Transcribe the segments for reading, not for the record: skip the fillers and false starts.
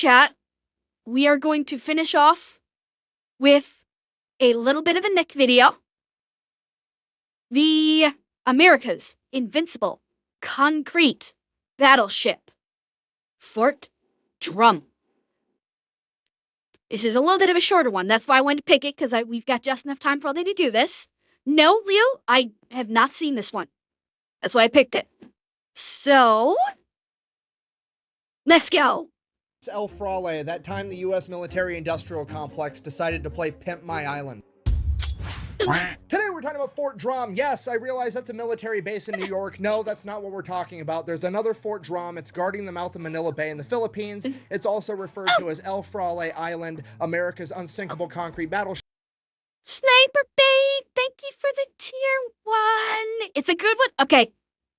chat, we are going to finish off with a little bit of a Nick video. The America's Invincible Concrete Battleship Fort Drum. This is a little bit of a shorter one. That's why I wanted to pick it, because we've got just enough time probably to do this. No, Leo, I have not seen this one. That's why I picked it. So, let's go. El Frale, that time the U.S. military-industrial complex decided to play Pimp My Island. Today we're talking about Fort Drum. Yes, I realize that's a military base in New York. No, that's not what we're talking about. There's another Fort Drum. It's guarding the mouth of Manila Bay in the Philippines. It's also referred to as El Frale Island, America's unsinkable concrete battleship. Sniper Bait, thank you for the tier 1. It's a good one. Okay,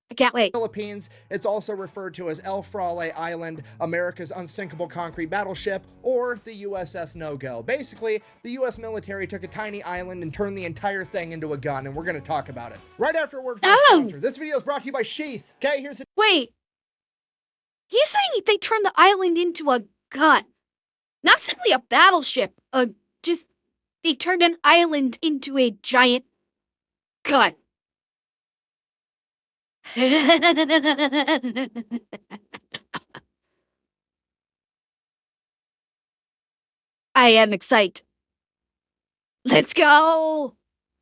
I can't wait. Philippines. It's also referred to as El Frale Island, America's unsinkable concrete battleship, or the USS No-Go. Basically, the US military took a tiny island and turned the entire thing into a gun, and we're going to talk about it. Right after a word from our sponsor. This video is brought to you by Sheath. Okay, here's it. Wait. He's saying they turned the island into a gun. Not simply a battleship. Just, they turned an island into a giant gun. I am excited. Let's go.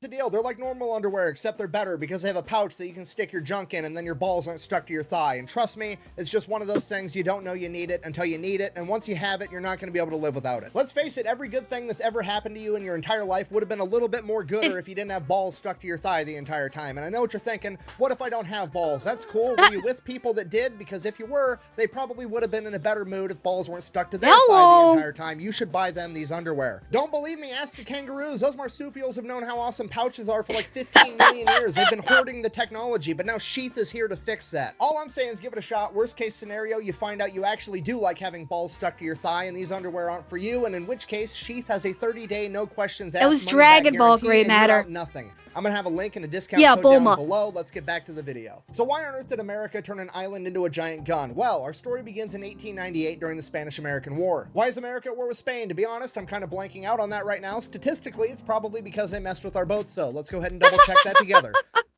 The deal. They're like normal underwear, except they're better because they have a pouch that you can stick your junk in and then your balls aren't stuck to your thigh. And trust me, it's just one of those things you don't know you need it until you need it. And once you have it, you're not going to be able to live without it. Let's face it, every good thing that's ever happened to you in your entire life would have been a little bit more gooder if you didn't have balls stuck to your thigh the entire time. And I know what you're thinking. What if I don't have balls? That's cool. Were you with people that did? Because if you were, they probably would have been in a better mood if balls weren't stuck to their thigh the entire time. You should buy them these underwear. Don't believe me? Ask the kangaroos. Those marsupials have known how awesome pouches are for like 15 million years. They've been hoarding the technology, but now Sheath is here to fix that. All I'm saying is give it a shot. Worst case scenario, you find out you actually do like having balls stuck to your thigh and these underwear aren't for you, and in which case, Sheath has a 30-day, no questions asked. It was Dragon Ball Gray Matter. Nothing. I'm gonna have a link and a discount code down below. Let's get back to the video. So why on earth did America turn an island into a giant gun? Well, our story begins in 1898 during the Spanish-American War. Why is America at war with Spain? To be honest, I'm kind of blanking out on that right now. Statistically, it's probably because they messed with our boats, so let's go ahead and double check that together.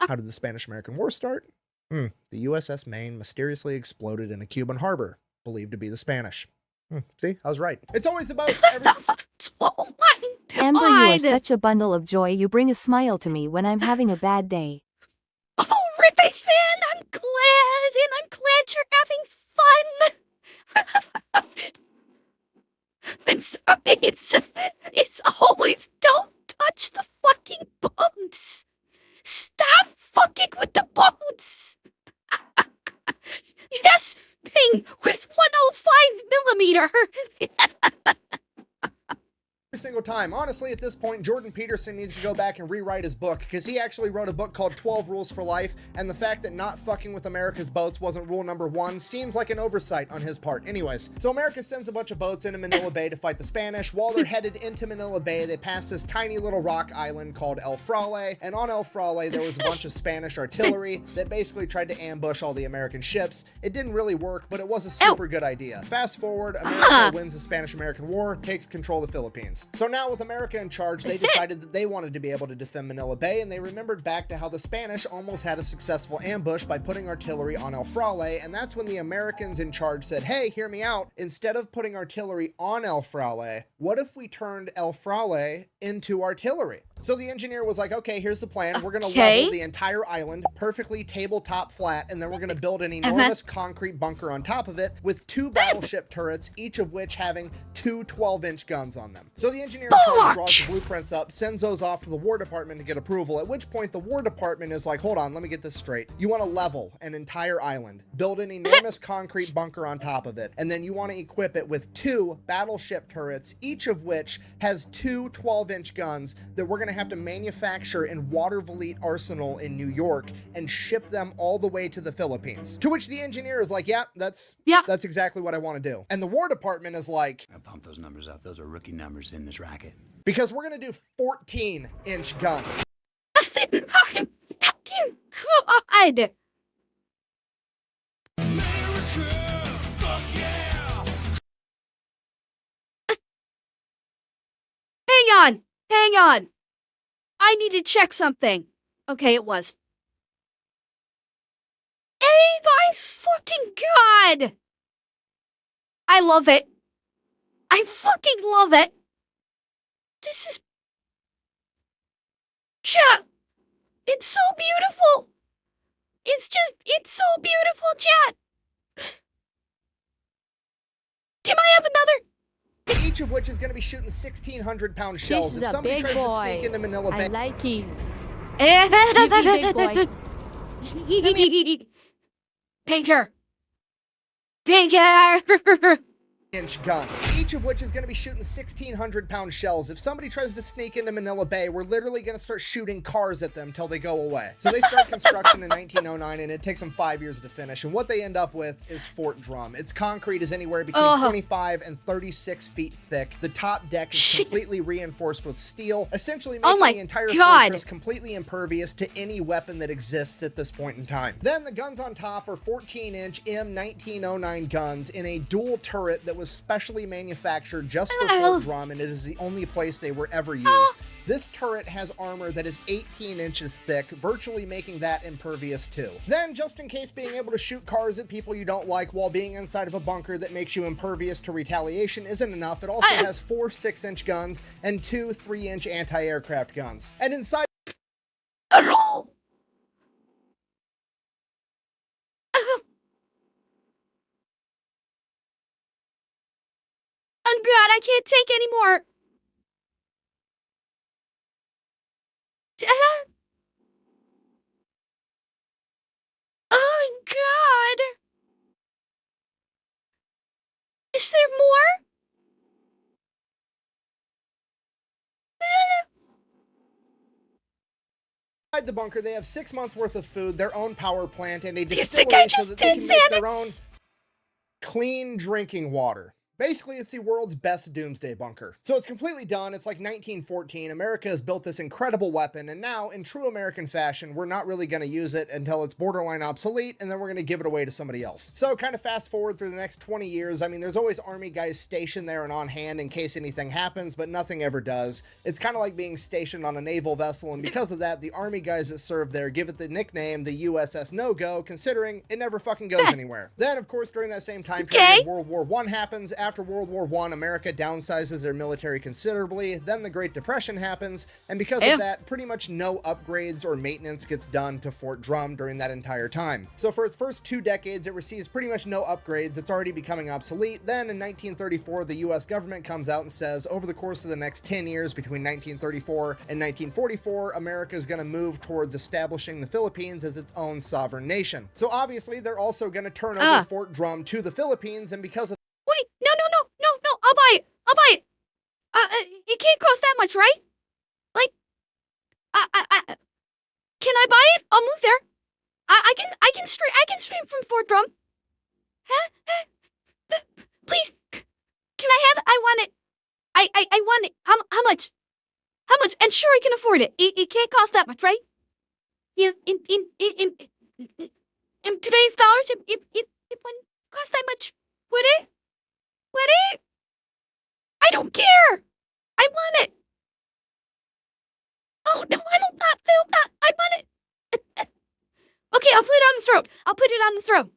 How did the Spanish-American War start? The USS Maine mysteriously exploded in a Cuban harbor, believed to be the Spanish. See, I was right. It's always about Oh my God. Amber, you are such a bundle of joy. You bring a smile to me when I'm having a bad day. Oh, Rippy fan, I'm glad, and I'm glad you're having fun. It's always don't touch the fucking boats. Stop fucking with the boats. Yes, ping with 105 millimeter. Every single time. Honestly, at this point, Jordan Peterson needs to go back and rewrite his book, because he actually wrote a book called 12 Rules for Life, and the fact that not fucking with America's boats wasn't rule number 1 seems like an oversight on his part. Anyways, so America sends a bunch of boats into Manila Bay to fight the Spanish. While they're headed into Manila Bay, they pass this tiny little rock island called El Frale, and on El Frale, there was a bunch of Spanish artillery that basically tried to ambush all the American ships. It didn't really work, but it was a super good idea. Fast forward, America wins the Spanish-American War, takes control of the Philippines. So now with America in charge, they decided that they wanted to be able to defend Manila Bay, and they remembered back to how the Spanish almost had a successful ambush by putting artillery on El Frale, and that's when the Americans in charge said, hey, hear me out. Instead of putting artillery on El Frale, what if we turned El Frale into artillery? So the engineer was like, okay, here's the plan. We're going to level the entire island perfectly tabletop flat, and then we're going to build an enormous concrete bunker on top of it with 2 battleship turrets, each of which having 2 12-inch guns on them. So the engineer in charge draws the blueprints up, sends those off to the War Department to get approval, at which point the War Department is like, hold on, let me get this straight. You want to level an entire island, build an enormous concrete bunker on top of it, and then you want to equip it with 2 battleship turrets, each of which has 2 12-inch guns that we're going to have to manufacture in Watervliet Arsenal in New York and ship them all the way to the Philippines. To which the engineer is like, yeah, that's exactly what I want to do. And the War Department is like, I pump those numbers up. Those are rookie numbers in this racket. Because we're going to do 14-inch guns. I'm fucking God. Hang on. I need to check something. Okay, it was. Hey, my fucking god! I love it. I fucking love it. This is... Chat. It's so beautiful. It's so beautiful, chat. Can I have another? Each of which is going to be shooting 1,600-pound shells. This If is a somebody big tries to boy. sneak into Manila I Bay, like him. Big boy. Painter. Painter. inch guns, each of which is going to be shooting 1,600-pound shells. If somebody tries to sneak into Manila Bay, we're literally going to start shooting cars at them till they go away. So they start construction in 1909, and it takes them 5 years to finish. And what they end up with is Fort Drum. Its concrete is anywhere between 25 and 36 feet thick. The top deck is completely reinforced with steel, essentially making the entire fortress completely impervious to any weapon that exists at this point in time. Then the guns on top are 14-inch M1909 guns in a dual turret that was specially manufactured just for Fort Drum, and it is the only place they were ever used. This turret has armor that is 18 inches thick, virtually making that impervious too. Then, just in case being able to shoot cars at people you don't like while being inside of a bunker that makes you impervious to retaliation isn't enough, it also has 4 6-inch guns and 2 3-inch anti-aircraft guns. And inside I'm bad, I can't take anymore. Oh god. Is there more? the bunker, they have 6 months worth of food, their own power plant, and a distillery so that they can make their own clean drinking water. Basically, it's the world's best doomsday bunker. So it's completely done. It's like 1914. America has built this incredible weapon, and now, in true American fashion, we're not really going to use it until it's borderline obsolete, and then we're going to give it away to somebody else. So kind of fast forward through the next 20 years. I mean, there's always army guys stationed there and on hand in case anything happens, but nothing ever does. It's kind of like being stationed on a naval vessel, and because of that, the army guys that serve there give it the nickname the USS No-Go, considering it never fucking goes anywhere. Then, of course, during that same time period, World War I happens. After World War I, America downsizes their military considerably. Then the Great Depression happens, and because of that, pretty much no upgrades or maintenance gets done to Fort Drum during that entire time. So for its first 2 decades, it receives pretty much no upgrades. It's already becoming obsolete. Then in 1934, the US government comes out and says, over the course of the next 10 years, between 1934 and 1944, America is going to move towards establishing the Philippines as its own sovereign nation. So obviously, they're also going to turn over Fort Drum to the Philippines, and because of Wait, no, I'll buy it. It can't cost that much, right? Like, can I buy it? I'll move there. I can stream from Fort Drum. Huh? Please, can I have it? I want it. I want it. How much? How much? And sure, I can afford it. It can't cost that much, right? Yeah, in today's dollars, it wouldn't cost that much, would it? Would it? I don't care. I want it. Oh no, I don't not feel that. I want it. Okay, I'll put it on the throat. I'll put it on the throat.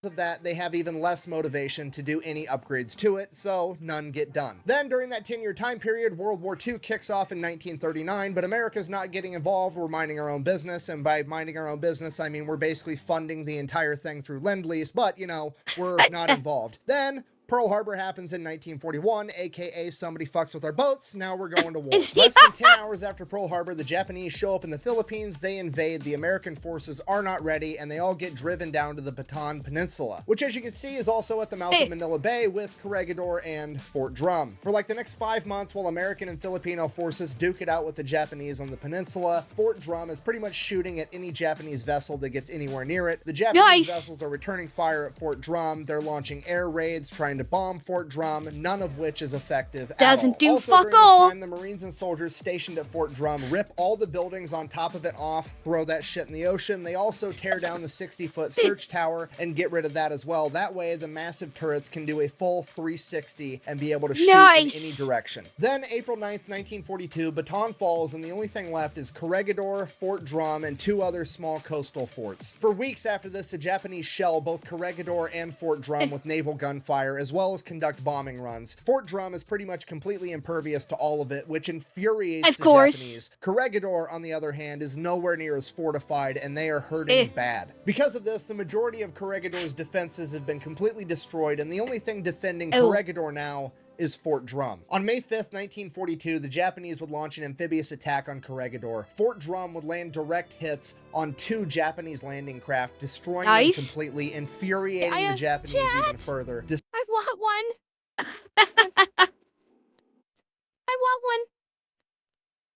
of that, they have even less motivation to do any upgrades to it, so none get done. Then, during that 10-year time period, World War II kicks off in 1939, but America's not getting involved. We're minding our own business, and by minding our own business, I mean we're basically funding the entire thing through Lend-Lease, but, you know, we're not involved. Then, Pearl Harbor happens in 1941, aka somebody fucks with our boats, now we're going to war. Less than 10 hours after Pearl Harbor, the Japanese show up in the Philippines, they invade, the American forces are not ready, and they all get driven down to the Bataan Peninsula, which as you can see is also at the mouth of Manila Bay with Corregidor and Fort Drum. For like the next 5 months, while American and Filipino forces duke it out with the Japanese on the peninsula, Fort Drum is pretty much shooting at any Japanese vessel that gets anywhere near it. The Japanese vessels are returning fire at Fort Drum, they're launching air raids, trying trying to bomb Fort Drum, none of which is effective at Doesn't all. do Also, fuck during this all. time, the Marines and soldiers stationed at Fort Drum rip all the buildings on top of it off, throw that shit in the ocean. They also tear down the 60-foot search tower and get rid of that as well. That way, the massive turrets can do a full 360 and be able to shoot in any direction. Then, April 9th, 1942, Bataan falls, and the only thing left is Corregidor, Fort Drum, and 2 other small coastal forts. For weeks after this, the Japanese shell both Corregidor and Fort Drum with naval gunfire, as well as conduct bombing runs. Fort Drum is pretty much completely impervious to all of it, which infuriates the Japanese. Corregidor, on the other hand, is nowhere near as fortified, and they are hurting bad. Because of this, the majority of Corregidor's defenses have been completely destroyed, and the only thing defending Corregidor now is Fort Drum. On May 5th, 1942, the Japanese would launch an amphibious attack on Corregidor. Fort Drum would land direct hits on 2 Japanese landing craft, destroying them completely, infuriating the Japanese even further. I want one. I want one.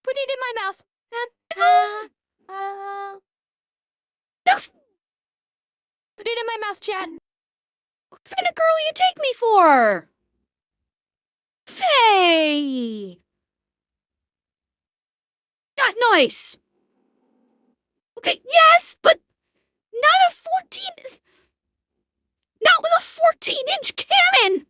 Put it in my mouth. Put it in my mouth, Chad. What kind of girl you take me for? Hey! Not nice. Okay, yes, but not a 14... Not with a 14-inch cannon!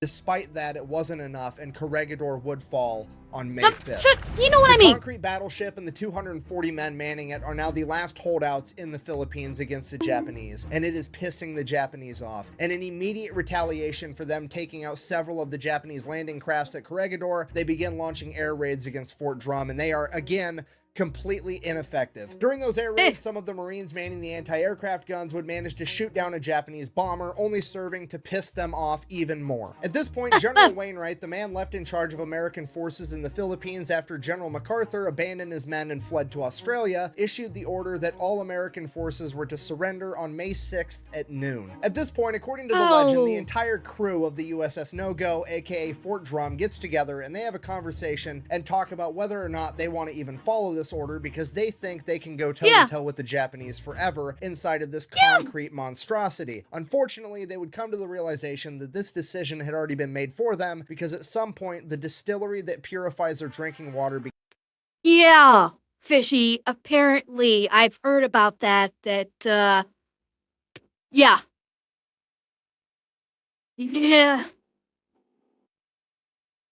Despite that, it wasn't enough, and Corregidor would fall on May 5th. You know what I mean? The concrete battleship and the 240 men manning it are now the last holdouts in the Philippines against the Japanese, and it is pissing the Japanese off. And in immediate retaliation for them taking out several of the Japanese landing crafts at Corregidor, they begin launching air raids against Fort Drum, and they are, again, completely ineffective. During those air raids, some of the Marines manning the anti-aircraft guns would manage to shoot down a Japanese bomber, only serving to piss them off even more. At this point, General Wainwright, the man left in charge of American forces in the Philippines after General MacArthur abandoned his men and fled to Australia, issued the order that all American forces were to surrender on May 6th at noon. At this point, according to the legend, the entire crew of the USS No-Go, aka Fort Drum, gets together and they have a conversation and talk about whether or not they want to even follow this order, because they think they can go toe-to-toe with the Japanese forever inside of this concrete monstrosity. Unfortunately, they would come to the realization that this decision had already been made for them, because at some point, the distillery that purifies their drinking water Yeah, Fishy, apparently, I've heard about that, yeah. Yeah.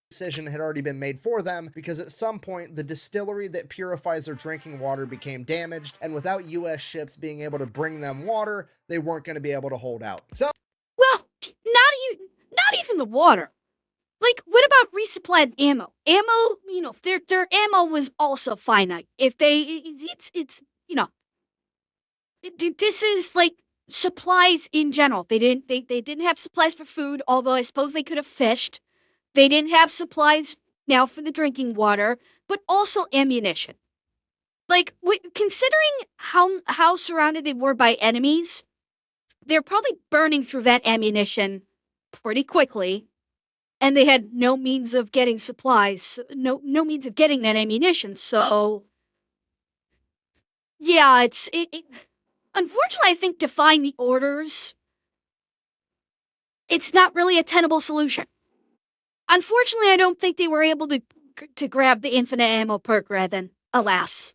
decision had already been made for them, because at some point the distillery that purifies their drinking water became damaged, and without US ships being able to bring them water, they weren't going to be able to hold out. So, Well, not even the water. Like, what about resupplied ammo? Ammo, you know, their ammo was also finite. If they, it's you know, this is like supplies in general. They didn't have supplies for food, although I suppose they could have fished. They didn't have supplies now for the drinking water, but also ammunition. Like, considering how surrounded they were by enemies, they're probably burning through that ammunition pretty quickly, and they had no means of getting supplies, no means of getting that ammunition. So, yeah, unfortunately, I think defying the orders, it's not really a tenable solution. Unfortunately, I don't think they were able to grab the infinite ammo perk, Revan. Alas.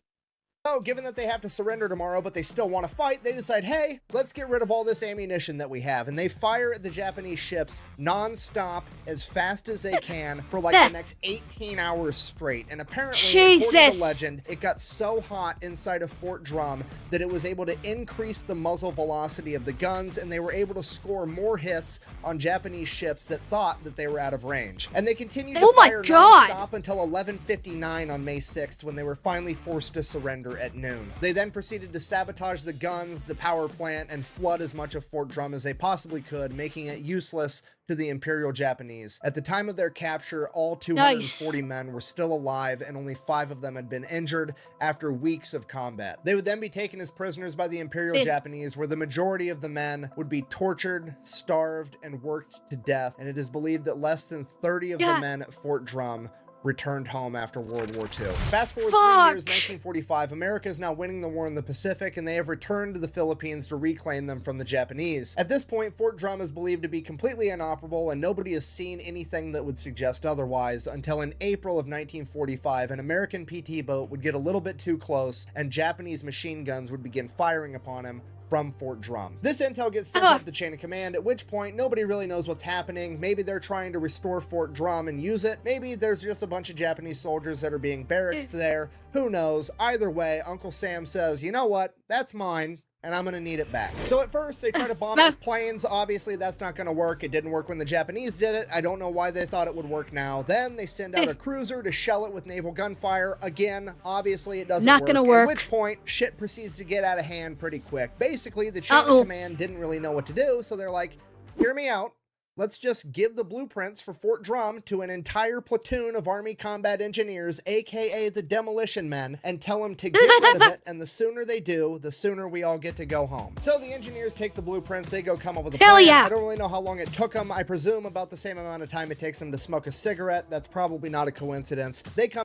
given that they have to surrender tomorrow, but they still want to fight, they decide, hey, let's get rid of all this ammunition that we have. And they fire at the Japanese ships non-stop, as fast as they can, for like the next 18 hours straight. And apparently, according to legend, it got so hot inside of Fort Drum that it was able to increase the muzzle velocity of the guns, and they were able to score more hits on Japanese ships that thought that they were out of range. And they continued to fire non-stop until 11:59 on May 6th, when they were finally forced to surrender at noon. They then proceeded to sabotage the guns, the power plant, and flood as much of Fort Drum as they possibly could, making it useless to the Imperial Japanese. At the time of their capture, all 240 men were still alive, and only 5 of them had been injured after weeks of combat. They would then be taken as prisoners by the Imperial Japanese, where the majority of the men would be tortured, starved, and worked to death, and it is believed that less than 30 of the men at Fort Drum returned home after World War II. Fast forward 3 years, 1945, America is now winning the war in the Pacific, and they have returned to the Philippines to reclaim them from the Japanese. At this point, Fort Drum is believed to be completely inoperable, and nobody has seen anything that would suggest otherwise until in April of 1945, an American PT boat would get a little bit too close, and Japanese machine guns would begin firing upon him from Fort Drum. This intel gets sent up the chain of command, at which point nobody really knows what's happening. Maybe they're trying to restore Fort Drum and use it. Maybe there's just a bunch of Japanese soldiers that are being barracked there. Who knows? Either way, Uncle Sam says, you know what? That's mine, and I'm gonna need it back. So at first, they try to bomb it with planes. Obviously, that's not gonna work. It didn't work when the Japanese did it. I don't know why they thought it would work now. Then they send out a cruiser to shell it with naval gunfire. Again, obviously, it doesn't work. Not gonna work. At which point, shit proceeds to get out of hand pretty quick. Basically, the chain of command didn't really know what to do, so they're like, hear me out. Let's just give the blueprints for Fort Drum to an entire platoon of Army combat engineers, aka the demolition men, and tell them to get rid of it, and the sooner they do, the sooner we all get to go home. So the engineers take the blueprints, they go come up with a plan. I don't really know how long it took them. I presume about the same amount of time it takes them to smoke a cigarette. That's probably not a coincidence. They come...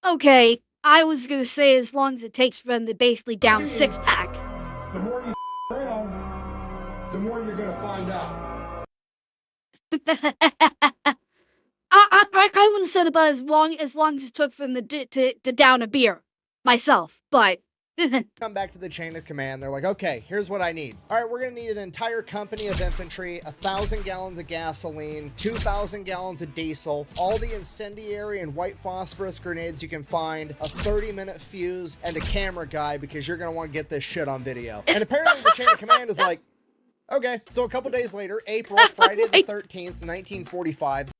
Okay, I was gonna say as long as it takes for them to basically down a six-pack. The more you around, the more you're gonna find out. I wouldn't have said about as long as it took for them to down a beer myself, but come back to the chain of command. They're like, okay, here's what I need. All right, we're gonna need an entire company of infantry, 1,000 gallons of gasoline, 2,000 gallons of diesel, all the incendiary and white phosphorus grenades you can find, a 30-minute fuse, and a camera guy, because you're gonna want to get this shit on video. And apparently the chain of command is like, okay. So a couple days later, April, Friday the 13th, 1945.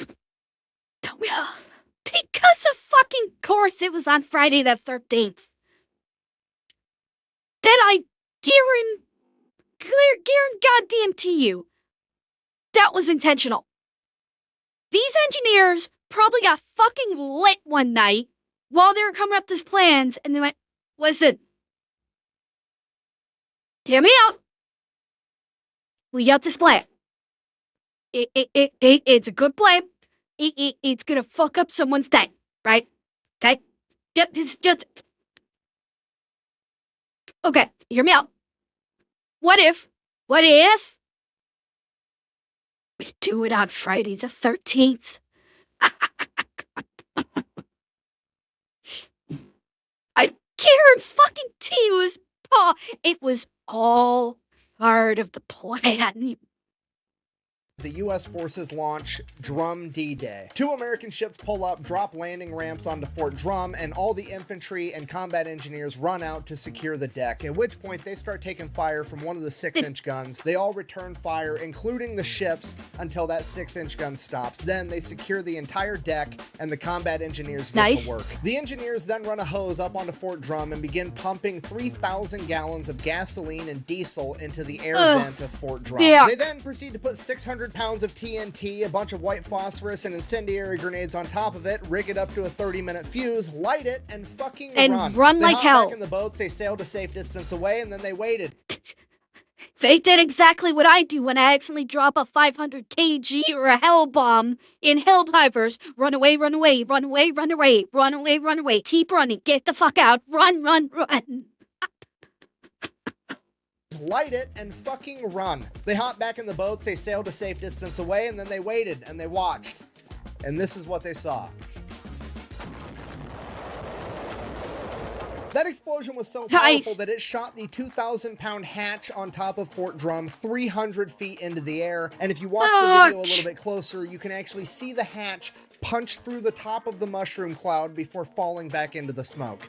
Because of fucking course it was on Friday the 13th. Then I goddamn to you. That was intentional. These engineers probably got fucking lit one night while they were coming up with these plans, and they went, listen, hear me out. We got this plan. It's a good plan. It's gonna fuck up someone's day, right? Okay? Yep, it's just... Okay, hear me out. What if we do it on Friday the 13th? I guarantee it was all part of the plan. The U.S. forces launch Drum D-Day. 2 American ships pull up, drop landing ramps onto Fort Drum, and all the infantry and combat engineers run out to secure the deck, at which point they start taking fire from one of the 6-inch guns. They all return fire, including the ships, until that 6-inch gun stops. Then they secure the entire deck, and the combat engineers get to work. The engineers then run a hose up onto Fort Drum and begin pumping 3,000 gallons of gasoline and diesel into the air vent of Fort Drum. They then proceed to put 600 pounds of TNT, a bunch of white phosphorus, and incendiary grenades on top of it, rig it up to a 30-minute fuse, light it, and fucking run. Like hell. Back in the boats, they sailed a safe distance away, and then they waited. They did exactly what I do when I accidentally drop a 500 kg or a hell bomb in hell divers. Run away, run away, run away, run away, run away, run away. Keep running, get the fuck out, run, run, run. Light it and fucking run. They hopped back in the boats, they sailed a safe distance away, and then they waited and they watched. And this is what they saw. That explosion was so powerful that it shot the 2,000-pound hatch on top of Fort Drum 300 feet into the air. And if you watch the video a little bit closer, you can actually see the hatch punch through the top of the mushroom cloud before falling back into the smoke.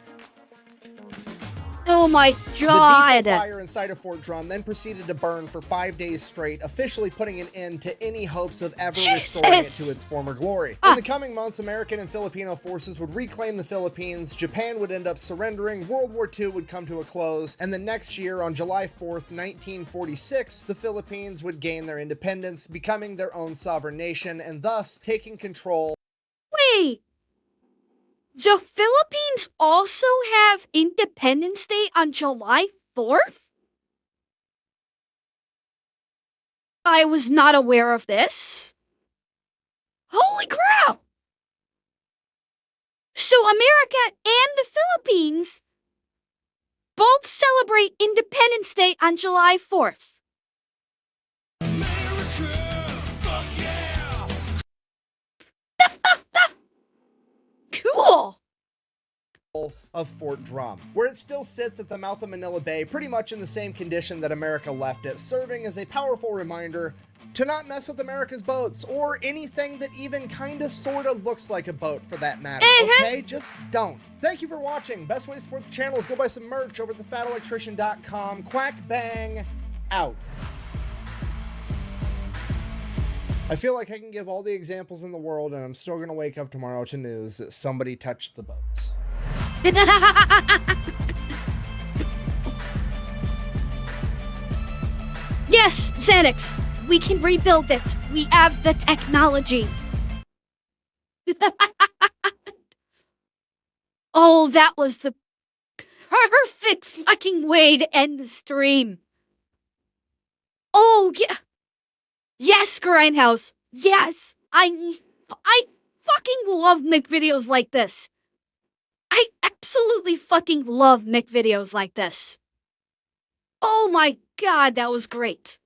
Oh my god! The diesel fire inside of Fort Drum then proceeded to burn for 5 days straight, officially putting an end to any hopes of ever restoring it to its former glory. In the coming months, American and Filipino forces would reclaim the Philippines, Japan would end up surrendering, World War II would come to a close, and the next year, on July 4th, 1946, the Philippines would gain their independence, becoming their own sovereign nation, and thus taking control. Wait! The Philippines also have Independence Day on July 4th? I was not aware of this. Holy crap! America and the Philippines both celebrate Independence Day on July 4th. Cool. Of Fort Drum, where it still sits at the mouth of Manila Bay, pretty much in the same condition that America left it, serving as a powerful reminder to not mess with America's boats, or anything that even kinda sorta looks like a boat for that matter, okay? Just don't. Thank you for watching. Best way to support the channel is go buy some merch over at thefatelectrician.com. Quack bang, out. I feel like I can give all the examples in the world, and I'm still gonna wake up tomorrow to news that somebody touched the boats. Yes, Xanax, we can rebuild it. We have the technology. Oh, that was the perfect fucking way to end the stream. Oh, yeah. Yes, Grindhouse. Yes. I fucking love Mick videos like this. I absolutely fucking love Mick videos like this. Oh my god, that was great.